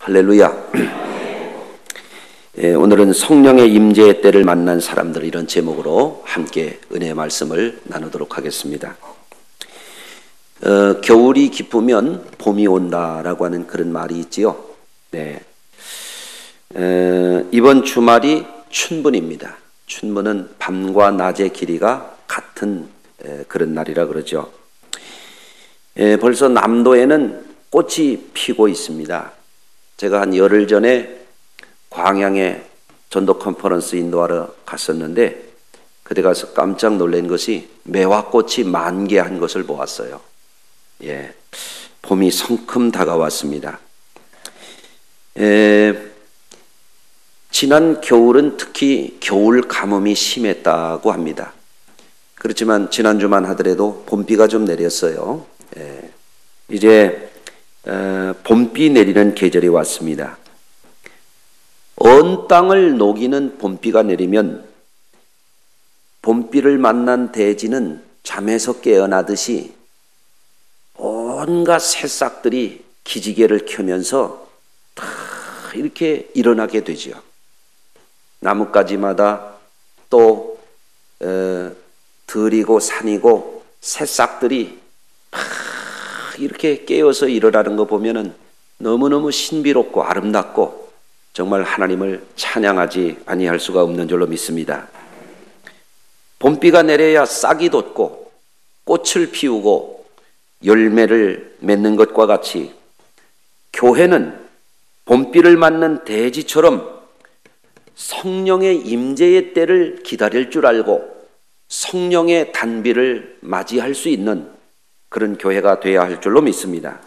할렐루야. 오늘은 성령의 임재의 때를 만난 사람들, 이런 제목으로 함께 은혜의 말씀을 나누도록 하겠습니다. 겨울이 깊으면 봄이 온다라고 하는 그런 말이 있지요. 네. 이번 주말이 춘분입니다. 춘분은 밤과 낮의 길이가 같은 그런 날이라 그러죠. 벌써 남도에는 꽃이 피고 있습니다. 제가 한 열흘 전에 광양에 전도 컨퍼런스 인도하러 갔었는데, 그때 가서 깜짝 놀란 것이 매화꽃이 만개한 것을 보았어요. 봄이 성큼 다가왔습니다. 지난 겨울은 특히 겨울 가뭄이 심했다고 합니다. 그렇지만 지난주만 하더라도 봄비가 좀 내렸어요. 이제 봄비 내리는 계절이 왔습니다. 언 땅을 녹이는 봄비가 내리면 봄비를 만난 대지는 잠에서 깨어나듯이 온갖 새싹들이 기지개를 켜면서 다 이렇게 일어나게 되죠. 나뭇가지마다 또 들이고 산이고 새싹들이 막 이렇게 깨어서 일어나는 거 보면은 너무너무 신비롭고 아름답고 정말 하나님을 찬양하지 아니할 수가 없는 줄로 믿습니다. 봄비가 내려야 싹이 돋고 꽃을 피우고 열매를 맺는 것과 같이 교회는 봄비를 맞는 대지처럼 성령의 임재의 때를 기다릴 줄 알고 성령의 단비를 맞이할 수 있는 그런 교회가 되어야 할 줄로 믿습니다.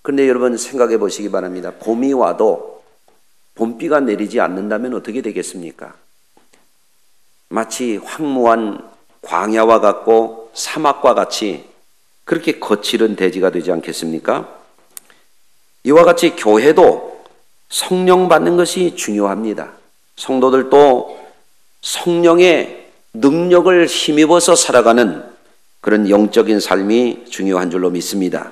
그런데 여러분 생각해 보시기 바랍니다. 봄이 와도 봄비가 내리지 않는다면 어떻게 되겠습니까? 마치 황무한 광야와 같고 사막과 같이 그렇게 거칠은 대지가 되지 않겠습니까? 이와 같이 교회도 성령 받는 것이 중요합니다. 성도들도 성령의 능력을 힘입어서 살아가는 그런 영적인 삶이 중요한 줄로 믿습니다.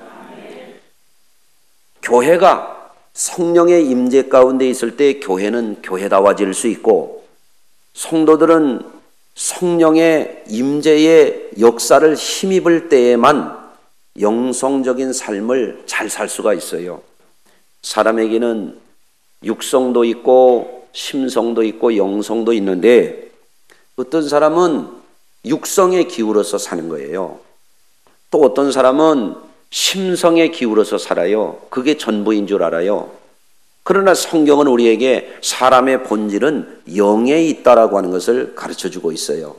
교회가 성령의 임재 가운데 있을 때 교회는 교회다워질 수 있고, 성도들은 성령의 임재의 역사를 힘입을 때에만 영성적인 삶을 잘 살 수가 있어요. 사람에게는 육성도 있고 심성도 있고 영성도 있는데, 어떤 사람은 육성에 기울어서 사는 거예요. 또 어떤 사람은 심성에 기울어서 살아요. 그게 전부인 줄 알아요. 그러나 성경은 우리에게 사람의 본질은 영에 있다라고 하는 것을 가르쳐주고 있어요.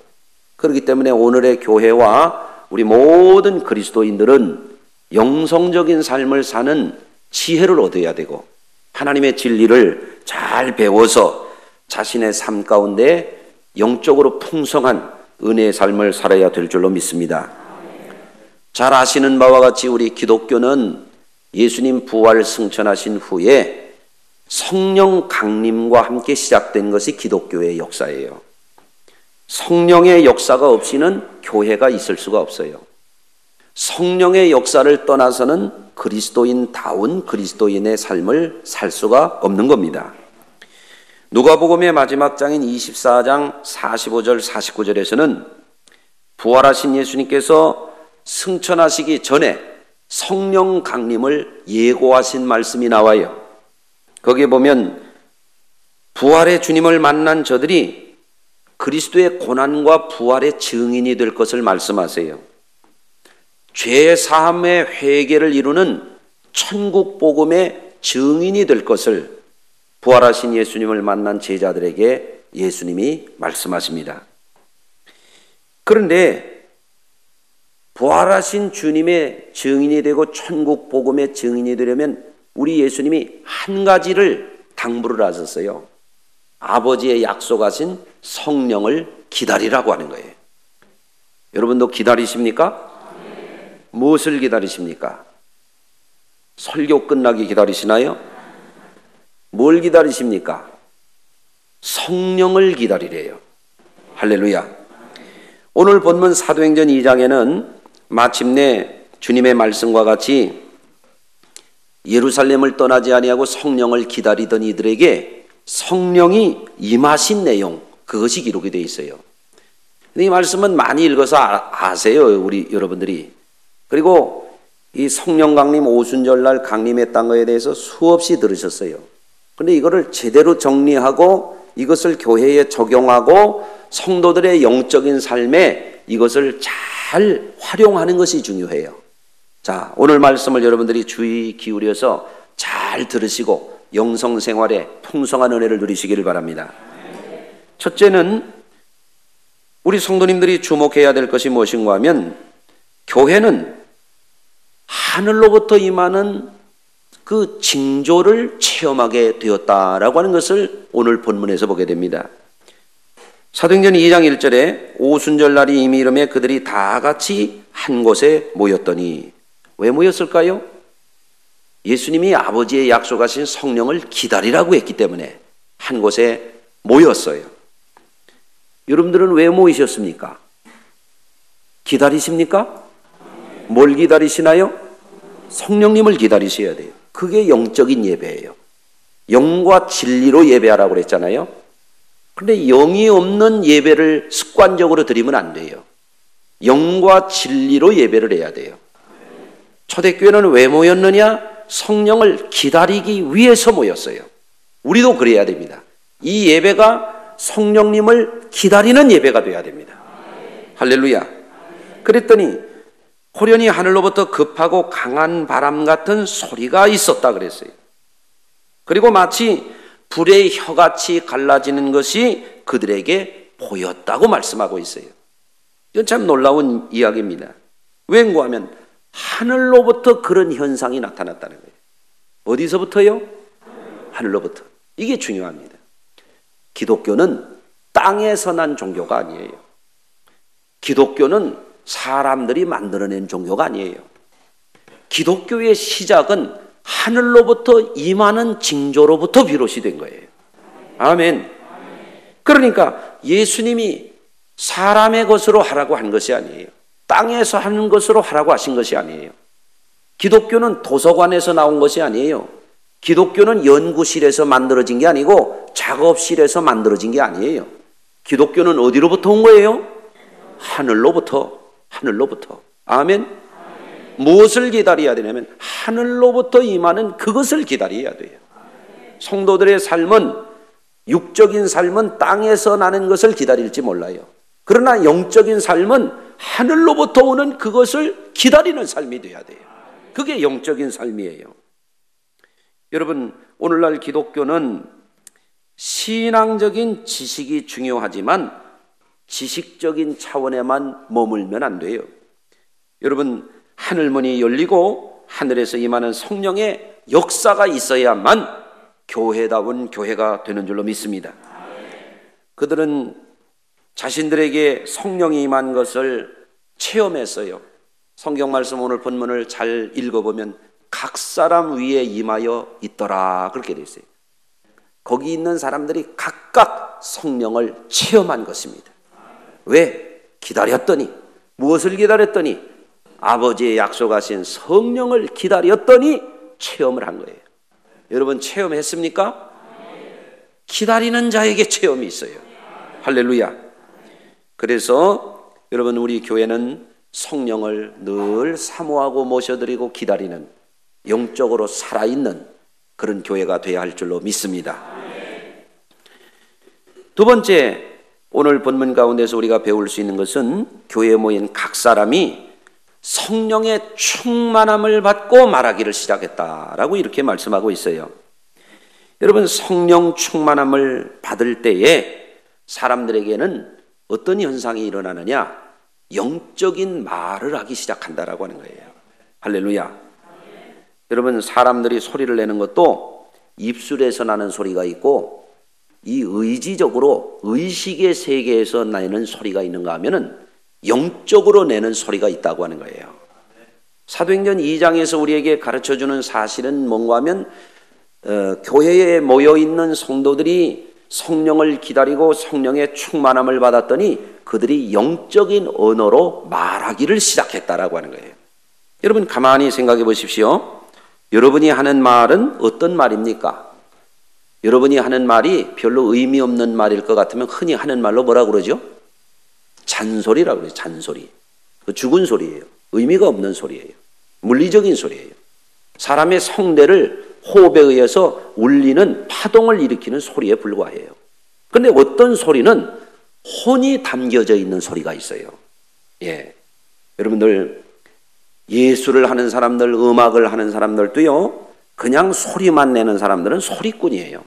그렇기 때문에 오늘의 교회와 우리 모든 그리스도인들은 영성적인 삶을 사는 지혜를 얻어야 되고, 하나님의 진리를 잘 배워서 자신의 삶 가운데 영적으로 풍성한 은혜의 삶을 살아야 될 줄로 믿습니다. 잘 아시는 바와 같이 우리 기독교는 예수님 부활 승천하신 후에 성령 강림과 함께 시작된 것이 기독교의 역사예요. 성령의 역사가 없이는 교회가 있을 수가 없어요. 성령의 역사를 떠나서는 그리스도인다운 그리스도인의 삶을 살 수가 없는 겁니다. 누가복음의 마지막 장인 24장 45절 49절에서는 부활하신 예수님께서 승천하시기 전에 성령 강림을 예고하신 말씀이 나와요. 거기에 보면 부활의 주님을 만난 저들이 그리스도의 고난과 부활의 증인이 될 것을 말씀하세요. 죄 사함의 회개를 이루는 천국 복음의 증인이 될 것을 부활하신 예수님을 만난 제자들에게 예수님이 말씀하십니다. 그런데 부활하신 주님의 증인이 되고 천국 복음의 증인이 되려면 우리 예수님이 한 가지를 당부를 하셨어요. 아버지의 약속하신 성령을 기다리라고 하는 거예요. 여러분도 기다리십니까? 무엇을 기다리십니까? 설교 끝나기 기다리시나요? 뭘 기다리십니까? 성령을 기다리래요. 할렐루야. 오늘 본문 사도행전 2장에는 마침내 주님의 말씀과 같이 예루살렘을 떠나지 아니하고 성령을 기다리던 이들에게 성령이 임하신 내용, 그것이 기록이 되어 있어요. 이 말씀은 많이 읽어서 아세요, 우리 여러분들이. 그리고 이 성령 강림 오순절날 강림했다는 것에 대해서 수없이 들으셨어요. 그런데 이거를 제대로 정리하고 이것을 교회에 적용하고 성도들의 영적인 삶에 이것을 잘 활용하는 것이 중요해요. 자, 오늘 말씀을 여러분들이 주의 기울여서 잘 들으시고 영성 생활에 풍성한 은혜를 누리시기를 바랍니다. 첫째는 우리 성도님들이 주목해야 될 것이 무엇인가 하면, 교회는 하늘로부터 임하는 그 징조를 체험하게 되었다라고 하는 것을 오늘 본문에서 보게 됩니다. 사도행전 2장 1절에 오순절 날이 이미 이르매 그들이 다 같이 한 곳에 모였더니, 왜 모였을까요? 예수님이 아버지의 약속하신 성령을 기다리라고 했기 때문에 한 곳에 모였어요. 여러분들은 왜 모이셨습니까? 기다리십니까? 뭘 기다리시나요? 성령님을 기다리셔야 돼요. 그게 영적인 예배예요. 영과 진리로 예배하라고 그랬잖아요. 그런데 영이 없는 예배를 습관적으로 드리면 안 돼요. 영과 진리로 예배를 해야 돼요. 초대교회는 왜 모였느냐? 성령을 기다리기 위해서 모였어요. 우리도 그래야 됩니다. 이 예배가 성령님을 기다리는 예배가 되어야 됩니다. 할렐루야. 그랬더니 호련히 하늘로부터 급하고 강한 바람 같은 소리가 있었다 그랬어요. 그리고 마치 불의 혀같이 갈라지는 것이 그들에게 보였다고 말씀하고 있어요. 이건 참 놀라운 이야기입니다. 왠고 하면 하늘로부터 그런 현상이 나타났다는 거예요. 어디서부터요? 하늘로부터. 이게 중요합니다. 기독교는 땅에서 난 종교가 아니에요. 기독교는 사람들이 만들어낸 종교가 아니에요. 기독교의 시작은 하늘로부터 임하는 징조로부터 비롯이 된 거예요. 아멘. 그러니까 예수님이 사람의 것으로 하라고 한 것이 아니에요. 땅에서 하는 것으로 하라고 하신 것이 아니에요. 기독교는 도서관에서 나온 것이 아니에요. 기독교는 연구실에서 만들어진 게 아니고 작업실에서 만들어진 게 아니에요. 기독교는 어디로부터 온 거예요? 하늘로부터. 하늘로부터. 아멘. 무엇을 기다려야 되냐면 하늘로부터 임하는 그것을 기다려야 돼요. 성도들의 삶은, 육적인 삶은 땅에서 나는 것을 기다릴지 몰라요. 그러나 영적인 삶은 하늘로부터 오는 그것을 기다리는 삶이 돼야 돼요. 그게 영적인 삶이에요. 여러분, 오늘날 기독교는 신앙적인 지식이 중요하지만 지식적인 차원에만 머물면 안 돼요. 여러분, 하늘문이 열리고 하늘에서 임하는 성령의 역사가 있어야만 교회다운 교회가 되는 줄로 믿습니다. 그들은 자신들에게 성령이 임한 것을 체험했어요. 성경 말씀 오늘 본문을 잘 읽어보면 각 사람 위에 임하여 있더라 그렇게 되어 있어요. 거기 있는 사람들이 각각 성령을 체험한 것입니다. 왜? 기다렸더니. 무엇을 기다렸더니? 아버지의 약속하신 성령을 기다렸더니 체험을 한 거예요. 여러분 체험했습니까? 기다리는 자에게 체험이 있어요. 할렐루야. 그래서 여러분, 우리 교회는 성령을 늘 사모하고 모셔드리고 기다리는, 영적으로 살아있는 그런 교회가 되어야 할 줄로 믿습니다. 두 번째, 오늘 본문 가운데서 우리가 배울 수 있는 것은 교회에 모인 각 사람이 성령의 충만함을 받고 말하기를 시작했다라고 이렇게 말씀하고 있어요. 여러분, 성령 충만함을 받을 때에 사람들에게는 어떤 현상이 일어나느냐? 영적인 말을 하기 시작한다라고 하는 거예요. 할렐루야. 여러분, 사람들이 소리를 내는 것도 입술에서 나는 소리가 있고 이 의지적으로 의식의 세계에서 내는 소리가 있는가 하면은 영적으로 내는 소리가 있다고 하는 거예요. 사도행전 2장에서 우리에게 가르쳐주는 사실은 뭔가 하면 교회에 모여있는 성도들이 성령을 기다리고 성령의 충만함을 받았더니 그들이 영적인 언어로 말하기를 시작했다라고 하는 거예요. 여러분 가만히 생각해 보십시오. 여러분이 하는 말은 어떤 말입니까? 여러분이 하는 말이 별로 의미 없는 말일 것 같으면 흔히 하는 말로 뭐라고 그러죠? 잔소리라고 그래요. 잔소리. 죽은 소리예요. 의미가 없는 소리예요. 물리적인 소리예요. 사람의 성대를 호흡에 의해서 울리는 파동을 일으키는 소리에 불과해요. 그런데 어떤 소리는 혼이 담겨져 있는 소리가 있어요. 예. 여러분들 예술을 하는 사람들, 음악을 하는 사람들도요, 그냥 소리만 내는 사람들은 소리꾼이에요.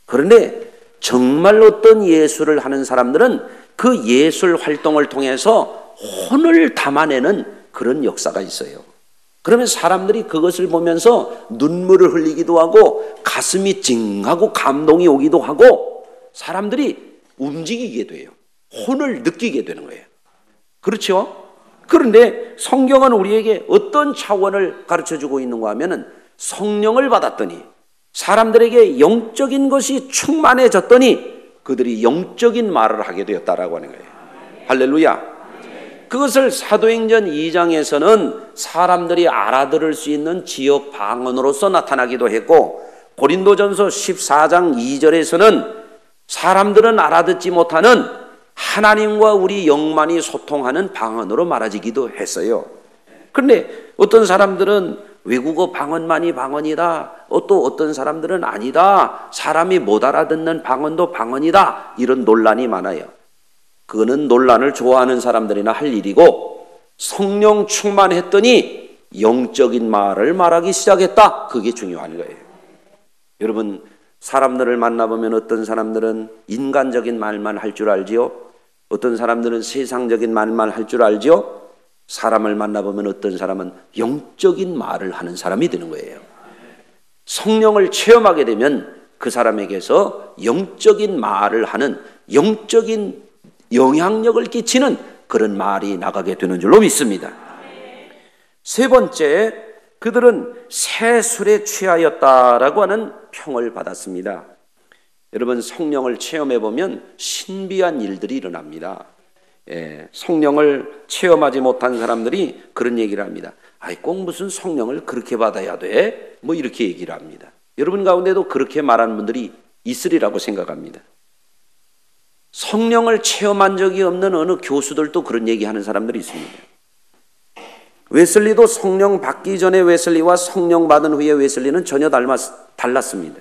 그런데 정말 어떤 예술을 하는 사람들은 그 예술 활동을 통해서 혼을 담아내는 그런 역사가 있어요. 그러면 사람들이 그것을 보면서 눈물을 흘리기도 하고 가슴이 찡하고 감동이 오기도 하고 사람들이 움직이게 돼요. 혼을 느끼게 되는 거예요. 그렇죠? 그런데 성경은 우리에게 어떤 차원을 가르쳐주고 있는가 하면은 성령을 받았더니 사람들에게 영적인 것이 충만해졌더니 그들이 영적인 말을 하게 되었다라고 하는 거예요. 할렐루야. 그것을 사도행전 2장에서는 사람들이 알아들을 수 있는 지역 방언으로서 나타나기도 했고 고린도전서 14장 2절에서는 사람들은 알아듣지 못하는 하나님과 우리 영만이 소통하는 방언으로 말하기도 했어요. 그런데 어떤 사람들은 외국어 방언만이 방언이다. 또 어떤 사람들은 아니다. 사람이 못 알아듣는 방언도 방언이다. 이런 논란이 많아요. 그거는 논란을 좋아하는 사람들이나 할 일이고 성령 충만했더니 영적인 말을 말하기 시작했다. 그게 중요한 거예요. 여러분 사람들을 만나보면 어떤 사람들은 인간적인 말만 할 줄 알지요. 어떤 사람들은 세상적인 말만 할 줄 알지요. 사람을 만나보면 어떤 사람은 영적인 말을 하는 사람이 되는 거예요. 성령을 체험하게 되면 그 사람에게서 영적인 말을 하는 영적인 영향력을 끼치는 그런 말이 나가게 되는 줄로 믿습니다. 세 번째, 그들은 새 술에 취하였다라고 하는 평을 받았습니다. 여러분 성령을 체험해 보면 신비한 일들이 일어납니다. 성령을 체험하지 못한 사람들이 그런 얘기를 합니다. 아이 꼭 무슨 성령을 그렇게 받아야 돼? 뭐 이렇게 얘기를 합니다. 여러분 가운데도 그렇게 말하는 분들이 있으리라고 생각합니다. 성령을 체험한 적이 없는 어느 교수들도 그런 얘기하는 사람들이 있습니다. 웨슬리도 성령 받기 전에 웨슬리와 성령 받은 후에 웨슬리는 전혀 달랐습니다.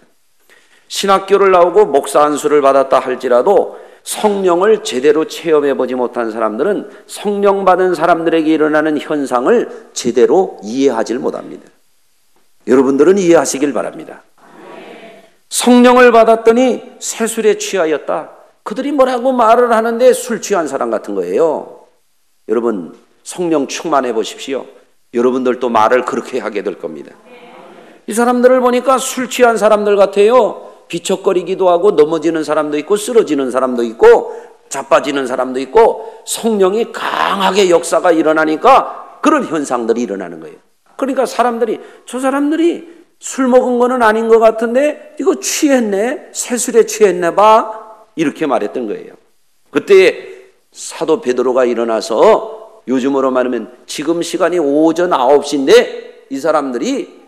신학교를 나오고 목사 안수를 받았다 할지라도 성령을 제대로 체험해보지 못한 사람들은 성령 받은 사람들에게 일어나는 현상을 제대로 이해하지 못합니다. 여러분들은 이해하시길 바랍니다. 성령을 받았더니 새술에 취하였다. 그들이 뭐라고 말을 하는데 술 취한 사람 같은 거예요. 여러분 성령 충만해 보십시오. 여러분들도 말을 그렇게 하게 될 겁니다. 이 사람들을 보니까 술 취한 사람들 같아요. 비척거리기도 하고 넘어지는 사람도 있고 쓰러지는 사람도 있고 자빠지는 사람도 있고 성령이 강하게 역사가 일어나니까 그런 현상들이 일어나는 거예요. 그러니까 사람들이 저 사람들이 술 먹은 거는 아닌 것 같은데 이거 취했네, 새술에 취했네 봐 이렇게 말했던 거예요. 그때 사도 베드로가 일어나서 요즘으로 말하면 지금 시간이 오전 9시인데 이 사람들이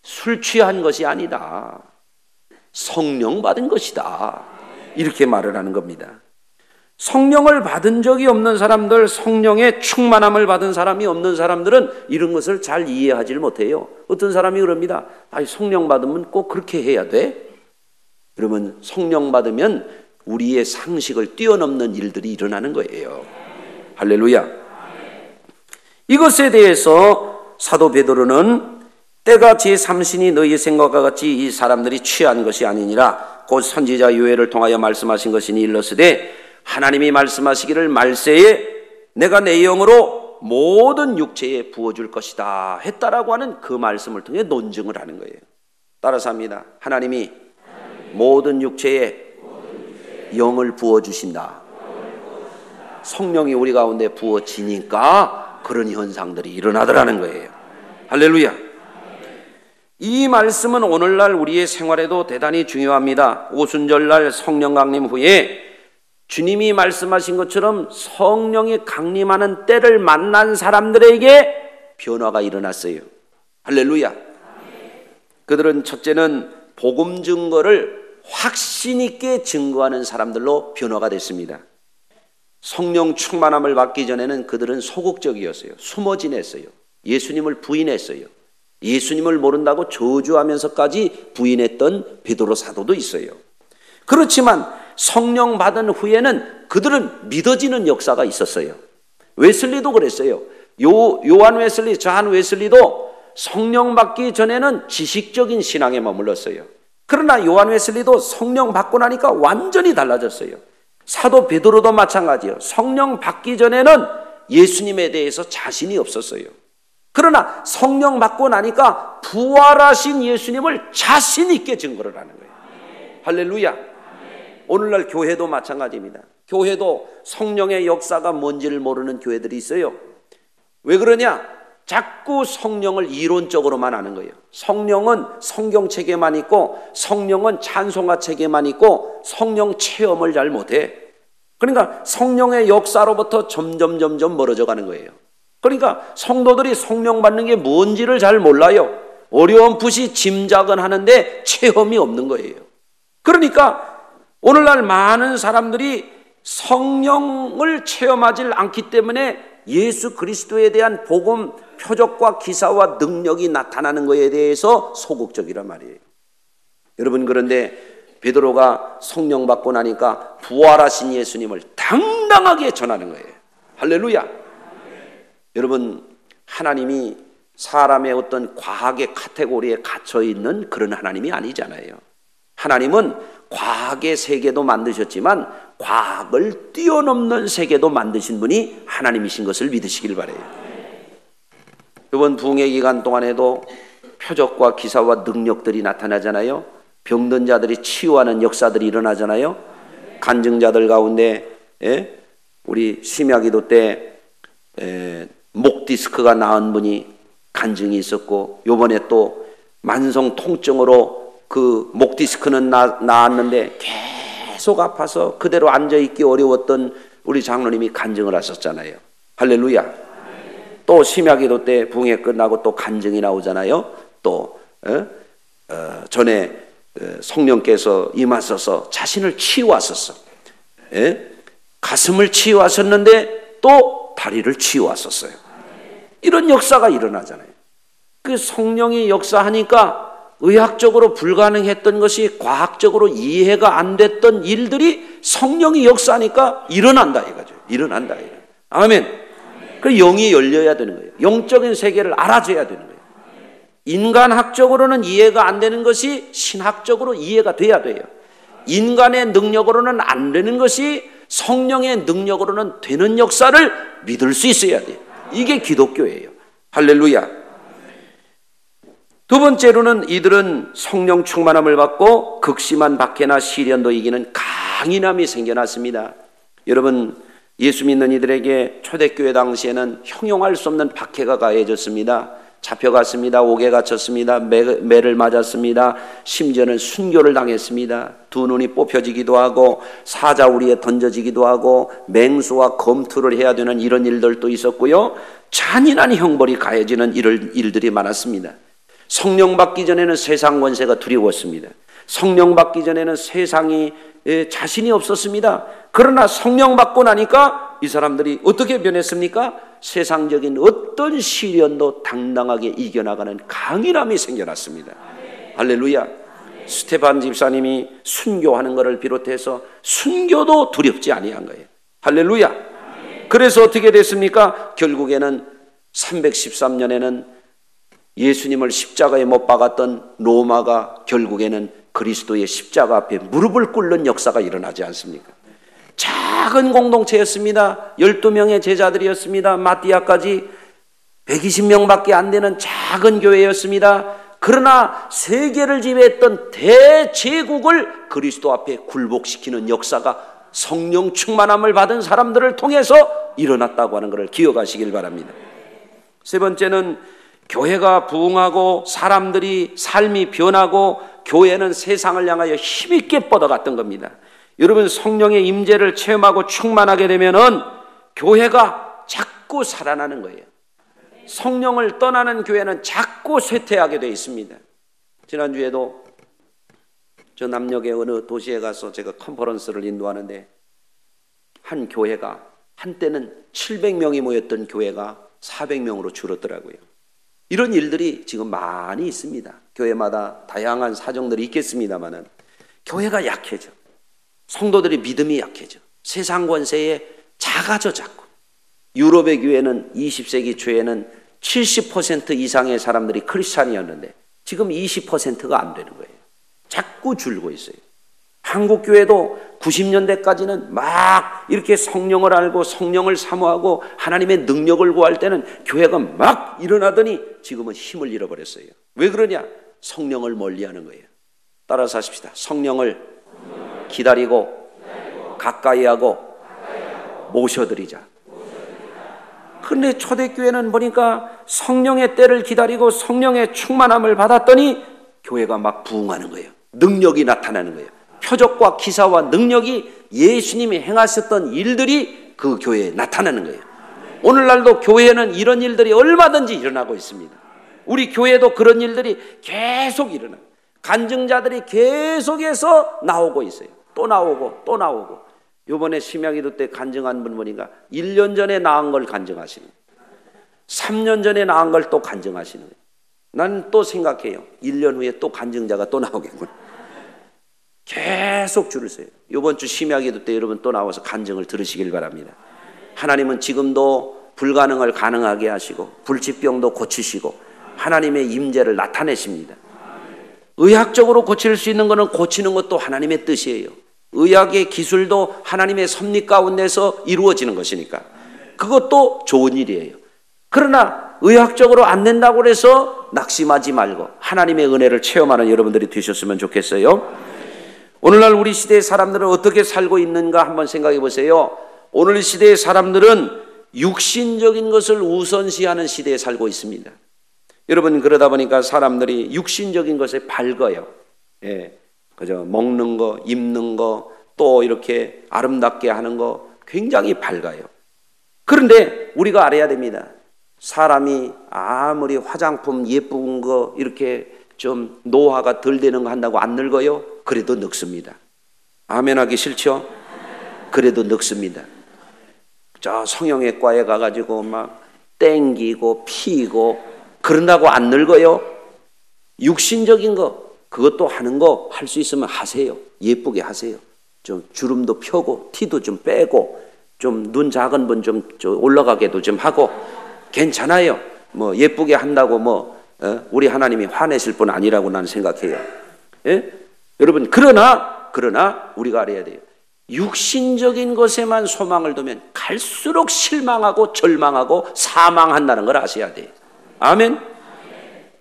술 취한 것이 아니다. 성령 받은 것이다. 이렇게 말을 하는 겁니다. 성령을 받은 적이 없는 사람들, 성령의 충만함을 받은 사람이 없는 사람들은 이런 것을 잘 이해하지 못해요. 어떤 사람이 그럽니다. 아니, 성령 받으면 꼭 그렇게 해야 돼? 그러면 성령 받으면 우리의 상식을 뛰어넘는 일들이 일어나는 거예요. 할렐루야. 이것에 대해서 사도 베드로는 때가 제3신이 너희 생각과 같이 이 사람들이 취한 것이 아니니라 곧 선지자 요엘을 통하여 말씀하신 것이니 일러스되 하나님이 말씀하시기를 말세에 내가 내 영으로 모든 육체에 부어줄 것이다 했다라고 하는 그 말씀을 통해 논증을 하는 거예요. 따라서 합니다. 하나님이 모든 육체에 영을 부어주신다. 성령이 우리 가운데 부어지니까 그런 현상들이 일어나더라는 거예요. 할렐루야. 이 말씀은 오늘날 우리의 생활에도 대단히 중요합니다. 오순절날 성령 강림 후에 주님이 말씀하신 것처럼 성령이 강림하는 때를 만난 사람들에게 변화가 일어났어요. 할렐루야. 그들은 첫째는 복음 증거를 확신 있게 증거하는 사람들로 변화가 됐습니다. 성령 충만함을 받기 전에는 그들은 소극적이었어요. 숨어 지냈어요. 예수님을 부인했어요. 예수님을 모른다고 저주하면서까지 부인했던 베드로 사도도 있어요. 그렇지만 성령 받은 후에는 그들은 믿어지는 역사가 있었어요. 웨슬리도 그랬어요. 요한 웨슬리, 존 웨슬리도 성령 받기 전에는 지식적인 신앙에 머물렀어요. 그러나 요한 웨슬리도 성령 받고 나니까 완전히 달라졌어요. 사도 베드로도 마찬가지예요. 성령 받기 전에는 예수님에 대해서 자신이 없었어요. 그러나 성령 받고 나니까 부활하신 예수님을 자신 있게 증거를 하는 거예요. 할렐루야. 오늘날 교회도 마찬가지입니다. 교회도 성령의 역사가 뭔지를 모르는 교회들이 있어요. 왜 그러냐? 자꾸 성령을 이론적으로만 아는 거예요. 성령은 성경책에만 있고 성령은 찬송가책에만 있고 성령 체험을 잘 못해. 그러니까 성령의 역사로부터 점점 멀어져 가는 거예요. 그러니까 성도들이 성령 받는 게 뭔지를 잘 몰라요. 어렴풋이 짐작은 하는데 체험이 없는 거예요. 그러니까 오늘날 많은 사람들이 성령을 체험하지 않기 때문에 예수 그리스도에 대한 복음 표적과 기사와 능력이 나타나는 것에 대해서 소극적이란 말이에요. 여러분, 그런데 베드로가 성령 받고 나니까 부활하신 예수님을 당당하게 전하는 거예요. 할렐루야. 여러분, 하나님이 사람의 어떤 과학의 카테고리에 갇혀 있는 그런 하나님이 아니잖아요. 하나님은 과학의 세계도 만드셨지만 과학을 뛰어넘는 세계도 만드신 분이 하나님이신 것을 믿으시길 바라요. 이번 부흥의 기간 동안에도 표적과 기사와 능력들이 나타나잖아요. 병든 자들이 치유하는 역사들이 일어나잖아요. 간증자들 가운데 우리 심야기도 때 목 디스크가 나은 분이 간증이 있었고, 요번에 또 만성 통증으로 그 목 디스크는 나았는데 계속 아파서 그대로 앉아있기 어려웠던 우리 장로님이 간증을 하셨잖아요. 할렐루야. 또 심야기도 때 부흥회 끝나고 또 간증이 나오잖아요. 또 전에 성령께서 임하셔서 자신을 치유하셨어. 가슴을 치유하셨는데 또 다리를 치유하셨어요. 이런 역사가 일어나잖아요. 그 성령이 역사하니까 의학적으로 불가능했던 것이 과학적으로 이해가 안 됐던 일들이 성령이 역사하니까 일어난다 이거죠. 일어난다. 아멘. 그 영이 열려야 되는 거예요. 영적인 세계를 알아줘야 되는 거예요. 인간학적으로는 이해가 안 되는 것이 신학적으로 이해가 돼야 돼요. 인간의 능력으로는 안 되는 것이 성령의 능력으로는 되는 역사를 믿을 수 있어야 돼요. 이게 기독교예요. 할렐루야. 두 번째로는 이들은 성령 충만함을 받고 극심한 박해나 시련도 이기는 강인함이 생겨났습니다. 여러분, 예수 믿는 이들에게 초대교회 당시에는 형용할 수 없는 박해가 가해졌습니다. 잡혀갔습니다. 옥에 갇혔습니다. 매를 맞았습니다. 심지어는 순교를 당했습니다. 두 눈이 뽑혀지기도 하고 사자우리에 던져지기도 하고 맹수와 검투를 해야 되는 이런 일들도 있었고요. 잔인한 형벌이 가해지는 이런 일들이 많았습니다. 성령 받기 전에는 세상 권세가 두려웠습니다. 성령 받기 전에는 세상이 자신이 없었습니다. 그러나 성령 받고 나니까 이 사람들이 어떻게 변했습니까? 세상적인 어떤 시련도 당당하게 이겨나가는 강인함이 생겨났습니다. 할렐루야. 스테반 집사님이 순교하는 것을 비롯해서 순교도 두렵지 아니한 거예요. 할렐루야. 그래서 어떻게 됐습니까? 결국에는 313년에는 예수님을 십자가에 못 박았던 로마가 결국에는 그리스도의 십자가 앞에 무릎을 꿇는 역사가 일어나지 않습니까? 작은 공동체였습니다. 12명의 제자들이었습니다. 마띠아까지 120명밖에 안 되는 작은 교회였습니다. 그러나 세계를 지배했던 대제국을 그리스도 앞에 굴복시키는 역사가 성령 충만함을 받은 사람들을 통해서 일어났다고 하는 것을 기억하시길 바랍니다. 세 번째는 교회가 부흥하고 사람들이 삶이 변하고 교회는 세상을 향하여 힘있게 뻗어갔던 겁니다. 여러분, 성령의 임재를 체험하고 충만하게 되면은 교회가 자꾸 살아나는 거예요. 성령을 떠나는 교회는 자꾸 쇠퇴하게 되어 있습니다. 지난주에도 저 남녘의 어느 도시에 가서 제가 컨퍼런스를 인도하는데 한 교회가 한때는 700명이 모였던 교회가 400명으로 줄었더라고요. 이런 일들이 지금 많이 있습니다. 교회마다 다양한 사정들이 있겠습니다만은 교회가 약해져. 성도들의 믿음이 약해져. 세상 권세에 작아져 자꾸. 유럽의 교회는 20세기 초에는 70% 이상의 사람들이 크리스찬이었는데 지금 20%가 안 되는 거예요. 자꾸 줄고 있어요. 한국 교회도 90년대까지는 막 이렇게 성령을 알고 성령을 사모하고 하나님의 능력을 구할 때는 교회가 막 일어나더니 지금은 힘을 잃어버렸어요. 왜 그러냐? 성령을 멀리하는 거예요. 따라서 하십시다. 성령을 기다리고 가까이 하고 모셔드리자. 그런데 초대교회는 보니까 성령의 때를 기다리고 성령의 충만함을 받았더니 교회가 막 부흥하는 거예요. 능력이 나타나는 거예요. 표적과 기사와 능력이 예수님이 행하셨던 일들이 그 교회에 나타나는 거예요. 오늘날도 교회에는 이런 일들이 얼마든지 일어나고 있습니다. 우리 교회도 그런 일들이 계속 일어나요. 간증자들이 계속해서 나오고 있어요. 또 나오고 또 나오고. 이번에 심야기도 때 간증한 분 보니까 1년 전에 나은 걸 간증하시는 거예요. 3년 전에 나은 걸 또 간증하시는 거예요. 나는 또 생각해요. 1년 후에 또 간증자가 또 나오겠군. 계속 줄을 서요. 이번 주 심야기도 때 여러분 또 나와서 간증을 들으시길 바랍니다. 하나님은 지금도 불가능을 가능하게 하시고 불치병도 고치시고 하나님의 임재를 나타내십니다. 의학적으로 고칠 수 있는 것은 고치는 것도 하나님의 뜻이에요. 의학의 기술도 하나님의 섭리 가운데서 이루어지는 것이니까 그것도 좋은 일이에요. 그러나 의학적으로 안 된다고 해서 낙심하지 말고 하나님의 은혜를 체험하는 여러분들이 되셨으면 좋겠어요. 오늘날 우리 시대의 사람들은 어떻게 살고 있는가 한번 생각해 보세요. 오늘 시대의 사람들은 육신적인 것을 우선시하는 시대에 살고 있습니다. 여러분 그러다 보니까 사람들이 육신적인 것에 밝아요. 예, 그죠? 먹는 거, 입는 거, 또 이렇게 아름답게 하는 거 굉장히 밝아요. 그런데 우리가 알아야 됩니다. 사람이 아무리 화장품 예쁜 거 이렇게 좀 노화가 덜 되는 거 한다고 안 늙어요? 그래도 늙습니다. 아멘 하기 싫죠? 그래도 늙습니다. 저 성형외과에 가가지고 막 땡기고 피고 그런다고 안 늙어요? 육신적인 거 그것도 하는 거 할 수 있으면 하세요. 예쁘게 하세요. 좀 주름도 펴고 티도 좀 빼고 좀 눈 작은 분 좀 올라가게도 좀 하고 괜찮아요. 뭐 예쁘게 한다고 뭐 우리 하나님이 화내실 분 아니라고 나는 생각해요. 예? 여러분 그러나 우리가 알아야 돼요. 육신적인 것에만 소망을 두면 갈수록 실망하고 절망하고 사망한다는 걸 아셔야 돼요. 아멘.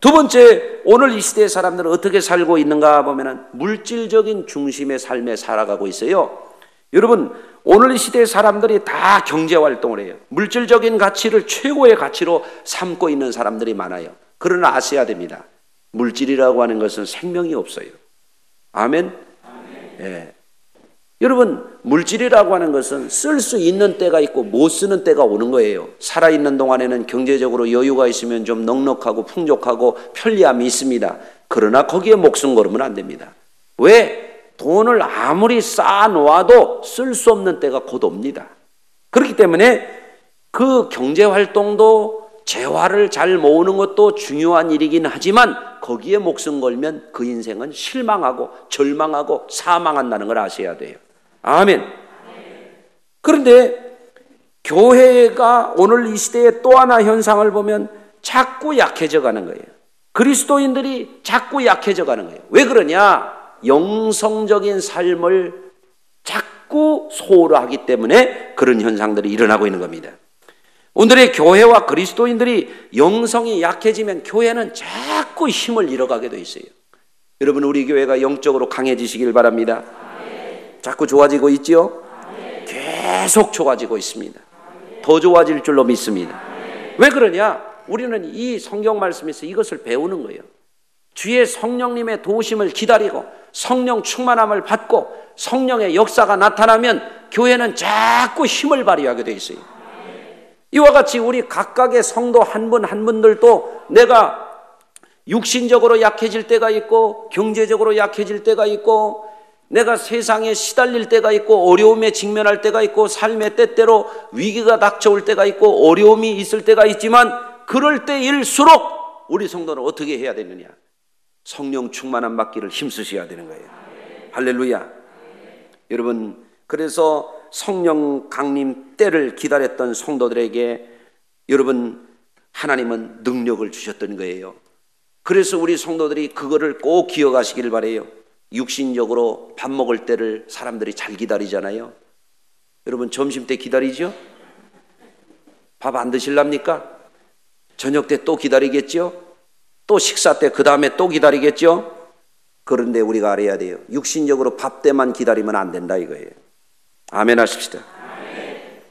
두 번째, 오늘 이 시대의 사람들은 어떻게 살고 있는가 보면은 물질적인 중심의 삶에 살아가고 있어요. 여러분 오늘 이 시대의 사람들이 다 경제활동을 해요. 물질적인 가치를 최고의 가치로 삼고 있는 사람들이 많아요. 그러나 아셔야 됩니다. 물질이라고 하는 것은 생명이 없어요. 아멘? 예. 여러분 물질이라고 하는 것은 쓸 수 있는 때가 있고 못 쓰는 때가 오는 거예요. 살아있는 동안에는 경제적으로 여유가 있으면 좀 넉넉하고 풍족하고 편리함이 있습니다. 그러나 거기에 목숨 걸으면 안 됩니다. 왜? 돈을 아무리 쌓아놓아도 쓸 수 없는 때가 곧 옵니다. 그렇기 때문에 그 경제활동도 재화를 잘 모으는 것도 중요한 일이긴 하지만 거기에 목숨 걸면 그 인생은 실망하고 절망하고 사망한다는 걸 아셔야 돼요. 아멘. 그런데 교회가 오늘 이 시대의 또 하나 현상을 보면 자꾸 약해져 가는 거예요. 그리스도인들이 자꾸 약해져 가는 거예요. 왜 그러냐? 영성적인 삶을 자꾸 소홀하기 때문에 그런 현상들이 일어나고 있는 겁니다. 오늘의 교회와 그리스도인들이 영성이 약해지면 교회는 자꾸 힘을 잃어가게 돼 있어요. 여러분 우리 교회가 영적으로 강해지시길 바랍니다. 자꾸 좋아지고 있지요? 계속 좋아지고 있습니다. 더 좋아질 줄로 믿습니다. 왜 그러냐? 우리는 이 성경 말씀에서 이것을 배우는 거예요. 주의 성령님의 도우심을 기다리고 성령 충만함을 받고 성령의 역사가 나타나면 교회는 자꾸 힘을 발휘하게 돼 있어요. 이와 같이 우리 각각의 성도 한 분 한 분들도 내가 육신적으로 약해질 때가 있고, 경제적으로 약해질 때가 있고, 내가 세상에 시달릴 때가 있고, 어려움에 직면할 때가 있고, 삶의 때때로 위기가 닥쳐올 때가 있고, 어려움이 있을 때가 있지만, 그럴 때일수록 우리 성도는 어떻게 해야 되느냐? 성령 충만함 받기를 힘쓰셔야 되는 거예요. 할렐루야. 여러분, 그래서 성령 강림 때를 기다렸던 성도들에게 여러분, 하나님은 능력을 주셨던 거예요. 그래서 우리 성도들이 그거를 꼭 기억하시기를 바라요. 육신적으로 밥 먹을 때를 사람들이 잘 기다리잖아요. 여러분, 점심 때 기다리죠? 밥 안 드실랍니까? 저녁 때 또 기다리겠죠? 또 식사 때 그 다음에 또 기다리겠죠? 그런데 우리가 알아야 돼요. 육신적으로 밥 때만 기다리면 안 된다 이거예요. 아멘 하십시다. 아멘.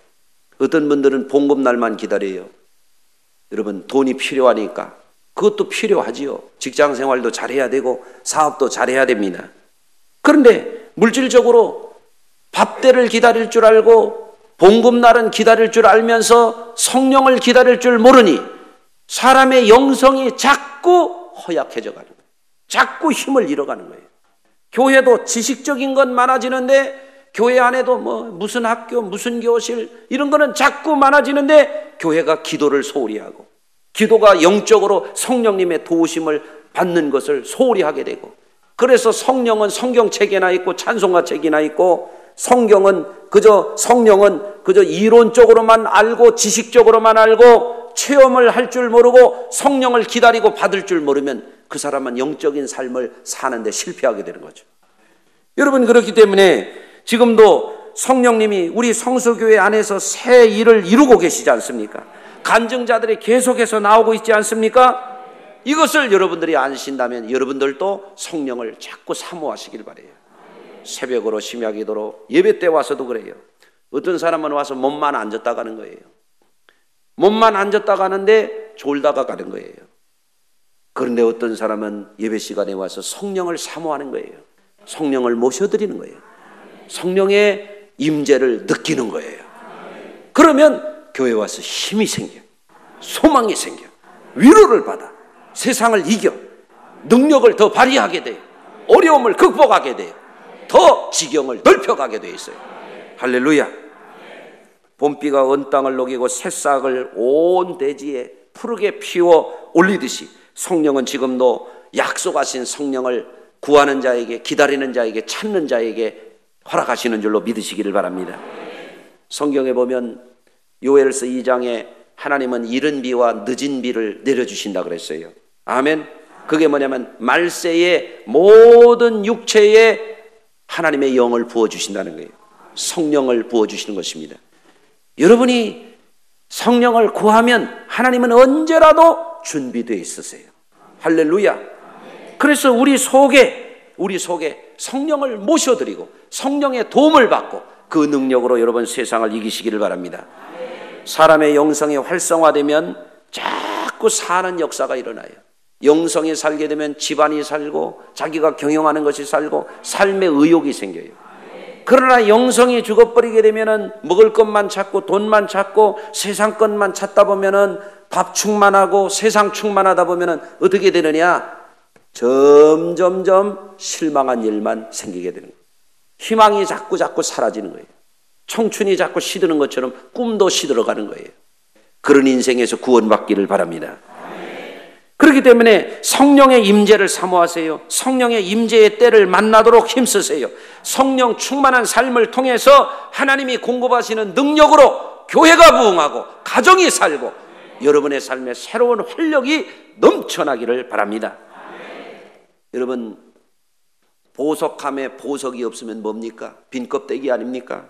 어떤 분들은 봉급날만 기다려요. 여러분, 돈이 필요하니까. 그것도 필요하지요. 직장 생활도 잘해야 되고 사업도 잘해야 됩니다. 그런데 물질적으로 밥 때를 기다릴 줄 알고 봉급날은 기다릴 줄 알면서 성령을 기다릴 줄 모르니 사람의 영성이 자꾸 허약해져 가는 거예요. 자꾸 힘을 잃어가는 거예요. 교회도 지식적인 건 많아지는데, 교회 안에도 무슨 학교, 무슨 교실 이런 거는 자꾸 많아지는데, 교회가 기도를 소홀히 하고, 기도가 영적으로 성령님의 도우심을 받는 것을 소홀히 하게 되고, 그래서 성령은 성경책에나 있고 찬송가 책이나 있고, 성령은 그저 이론적으로만 알고 지식적으로만 알고 체험을 할 줄 모르고 성령을 기다리고 받을 줄 모르면 그 사람은 영적인 삶을 사는데 실패하게 되는 거죠. 여러분, 그렇기 때문에 지금도 성령님이 우리 성서교회 안에서 새 일을 이루고 계시지 않습니까? 간증자들이 계속해서 나오고 있지 않습니까? 이것을 여러분들이 아신다면 여러분들도 성령을 자꾸 사모하시길 바라요. 새벽으로 심야기도로 예배 때 와서도 그래요. 어떤 사람은 와서 몸만 앉았다 가는 거예요. 몸만 앉았다 가는데 졸다가 가는 거예요. 그런데 어떤 사람은 예배 시간에 와서 성령을 사모하는 거예요. 성령을 모셔드리는 거예요. 성령의 임재를 느끼는 거예요. 그러면 교회 와서 힘이 생겨, 소망이 생겨, 위로를 받아, 세상을 이겨, 능력을 더 발휘하게 돼요. 어려움을 극복하게 돼요. 더 지경을 넓혀가게 돼 있어요. 할렐루야. 봄비가 온 땅을 녹이고 새싹을 온 대지에 푸르게 피워 올리듯이 성령은 지금도 약속하신 성령을 구하는 자에게, 기다리는 자에게, 찾는 자에게 허락하시는 줄로 믿으시기를 바랍니다. 성경에 보면 요엘서 2장에 하나님은 이른 비와 늦은 비를 내려주신다 그랬어요. 아멘. 그게 뭐냐면 말세의 모든 육체에 하나님의 영을 부어주신다는 거예요. 성령을 부어주시는 것입니다. 여러분이 성령을 구하면 하나님은 언제라도 준비되어 있으세요. 할렐루야. 그래서 우리 속에 성령을 모셔드리고 성령의 도움을 받고 그 능력으로 여러분 세상을 이기시기를 바랍니다. 사람의 영성이 활성화되면 자꾸 사는 역사가 일어나요. 영성이 살게 되면 집안이 살고 자기가 경영하는 것이 살고 삶의 의욕이 생겨요. 그러나 영성이 죽어버리게 되면은 먹을 것만 찾고 돈만 찾고 세상 것만 찾다 보면은 밥 충만하고 세상 충만하다 보면은 어떻게 되느냐? 점점점 실망한 일만 생기게 되는 거예요. 희망이 자꾸 사라지는 거예요. 청춘이 자꾸 시드는 것처럼 꿈도 시들어가는 거예요. 그런 인생에서 구원받기를 바랍니다. 그렇기 때문에 성령의 임재를 사모하세요. 성령의 임재의 때를 만나도록 힘쓰세요. 성령 충만한 삶을 통해서 하나님이 공급하시는 능력으로 교회가 부흥하고 가정이 살고 여러분의 삶에 새로운 활력이 넘쳐나기를 바랍니다. 여러분, 보석함에 보석이 없으면 뭡니까? 빈 껍데기 아닙니까?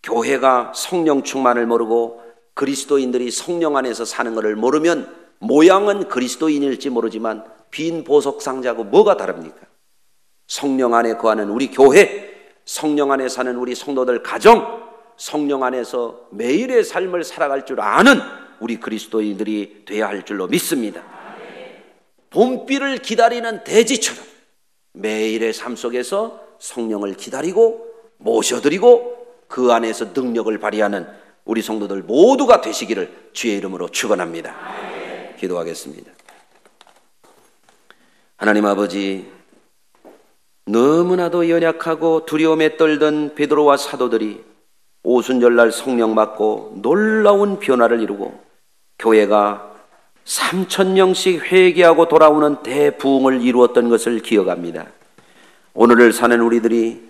교회가 성령 충만을 모르고 그리스도인들이 성령 안에서 사는 것을 모르면 모양은 그리스도인일지 모르지만 빈 보석 상자하고 뭐가 다릅니까? 성령 안에 거하는 우리 교회, 성령 안에 사는 우리 성도들 가정, 성령 안에서 매일의 삶을 살아갈 줄 아는 우리 그리스도인들이 되어야 할 줄로 믿습니다. 봄비를 기다리는 대지처럼 매일의 삶 속에서 성령을 기다리고 모셔드리고 그 안에서 능력을 발휘하는 우리 성도들 모두가 되시기를 주의 이름으로 축원합니다. 기도하겠습니다. 하나님 아버지, 너무나도 연약하고 두려움에 떨던 베드로와 사도들이 오순절날 성령 받고 놀라운 변화를 이루고 교회가 3,000명씩 회개하고 돌아오는 대부흥을 이루었던 것을 기억합니다. 오늘을 사는 우리들이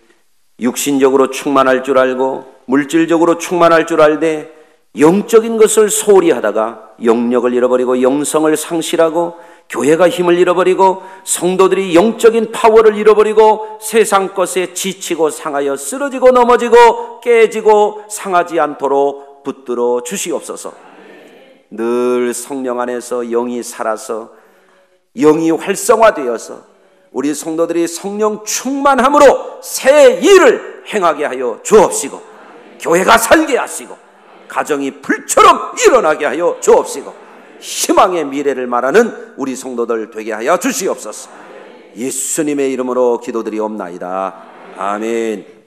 육신적으로 충만할 줄 알고 물질적으로 충만할 줄 알되 영적인 것을 소홀히 하다가 영력을 잃어버리고 영성을 상실하고 교회가 힘을 잃어버리고 성도들이 영적인 파워를 잃어버리고 세상 것에 지치고 상하여 쓰러지고 넘어지고 깨지고 상하지 않도록 붙들어 주시옵소서. 늘 성령 안에서 영이 살아서 영이 활성화되어서 우리 성도들이 성령 충만함으로 새 일을 행하게 하여 주옵시고 교회가 살게 하시고 가정이 불처럼 일어나게 하여 주옵시고 희망의 미래를 말하는 우리 성도들 되게 하여 주시옵소서. 예수님의 이름으로 기도드리옵나이다. 아멘.